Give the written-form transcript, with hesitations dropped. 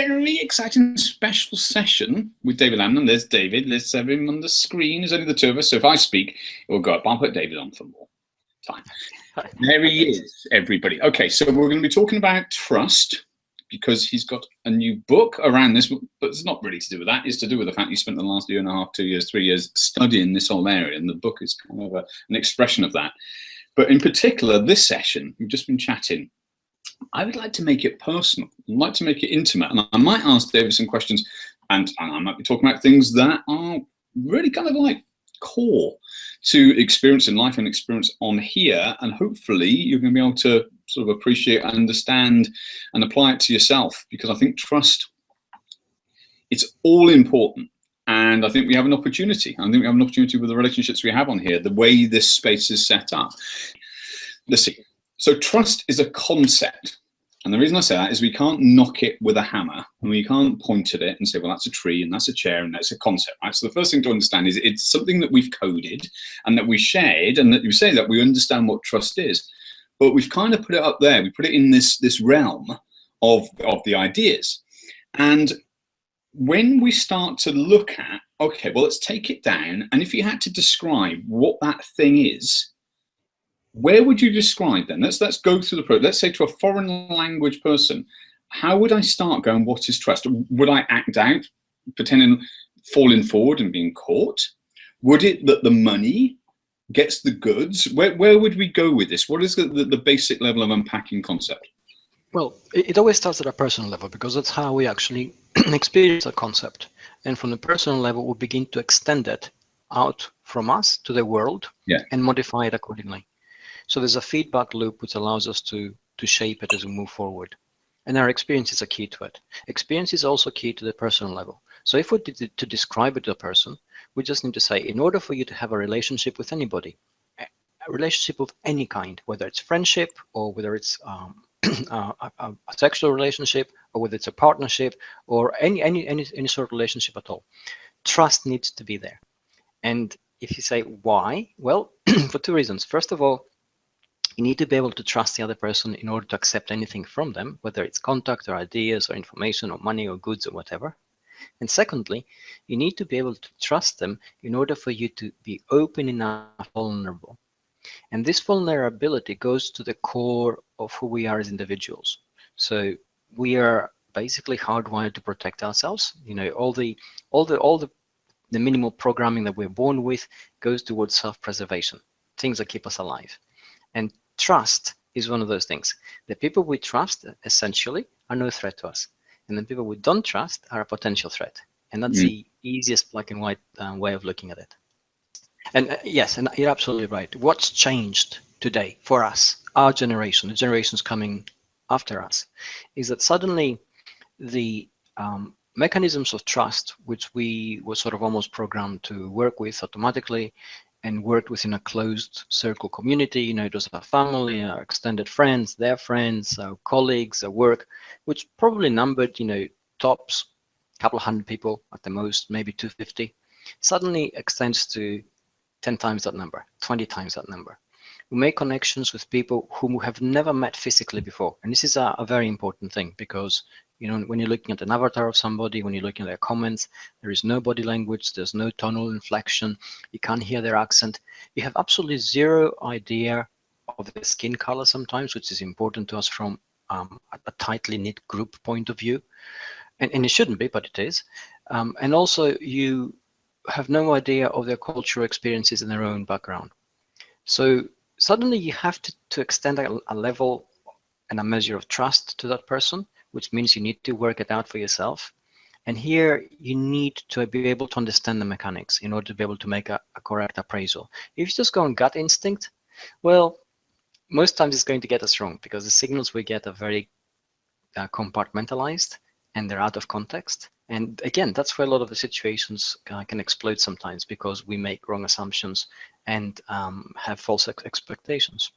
very exciting special session with David Amerland. There's David. Let's have him on the screen. There's only the two of us, so if I speak, it will go up. I'll put David on for more time. There he is, everybody. Okay, so we're going to be talking about trust because he's got a new book around this, but it's not really to do with that. It's to do with the fact he spent the last 1.5, 2 years, 3 years studying this whole area, and the book is kind of an expression of that. But in particular, this session, we've just been chatting, I would like to make it personal. I'd like to make it intimate. And I might ask David some questions, and I might be talking about things that are really kind of like core to experience in life and experience on here. And hopefully you're going to be able to sort of appreciate and understand and apply it to yourself, because I think trust, it's all important. And I think we have an opportunity. I think we have an opportunity with the relationships we have on here, the way this space is set up. Let's see. So trust is a concept. And the reason I say that is we can't knock it with a hammer, and we can't point at it and say, well, that's a tree and that's a chair and that's a concept, right? So the first thing to understand is it's something that we've coded and that we shared, and that you say that we understand what trust is. But we've kind of put it up there. We put it in this realm of the ideas. And when we start to look at, okay, well, let's take it down. And if you had to describe what that thing is, where would you describe then? Let's go through the process. Let's say to a foreign language person, how would I start going, what is trust? Would I act out, pretending, falling forward and being caught? Would it that the money gets the goods? Where would we go with this? What is the basic level of unpacking concept? Well, it always starts at a personal level, because that's how we actually experience a concept. And from the personal level, we begin to extend it out from us to the world, yeah, and modify it accordingly. So there's a feedback loop which allows us to shape it as we move forward. And our experiences are key to it. Experience is also key to the personal level. So if we did to describe it to a person, we just need to say, in order for you to have a relationship with anybody, a relationship of any kind, whether it's friendship or whether it's a sexual relationship, or whether it's a partnership, or any sort of relationship at all, trust needs to be there. And if you say why, well, for two reasons. First of all, you need to be able to trust the other person in order to accept anything from them, whether it's contact or ideas or information or money or goods or whatever. And secondly, you need to be able to trust them in order for you to be open enough, vulnerable. And this vulnerability goes to the core of who we are as individuals. So we are basically hardwired to protect ourselves. You know, all the minimal programming that we're born with goes towards self-preservation, things that keep us alive. And trust is one of those things. The people we trust essentially are no threat to us, and the people we don't trust are a potential threat. And that's the easiest black and white way of looking at it. And yes, and you're absolutely right. What's changed today for us, our generation, the generations coming after us, is that suddenly the mechanisms of trust, which we were sort of almost programmed to work with automatically, and worked within a closed circle community, you know, it was our family, our extended friends, their friends, our colleagues, our work, which probably numbered, you know, tops a couple of hundred people at the most, maybe 250, suddenly extends to 10 times that number, 20 times that number. We make connections with people whom we have never met physically before. And this is a very important thing, because, you know, when you're looking at an avatar of somebody, when you're looking at their comments, there is no body language, there's no tonal inflection, you can't hear their accent. You have absolutely zero idea of their skin color sometimes, which is important to us from a tightly knit group point of view. And it shouldn't be, but it is. And also you have no idea of their cultural experiences in their own background. So suddenly you have to extend a level and a measure of trust to that person, which means you need to work it out for yourself. And here you need to be able to understand the mechanics in order to be able to make a correct appraisal. If you just go on gut instinct, well, most times it's going to get us wrong, because the signals we get are very compartmentalized and they're out of context. And again, that's where a lot of the situations can explode sometimes, because we make wrong assumptions and have false expectations.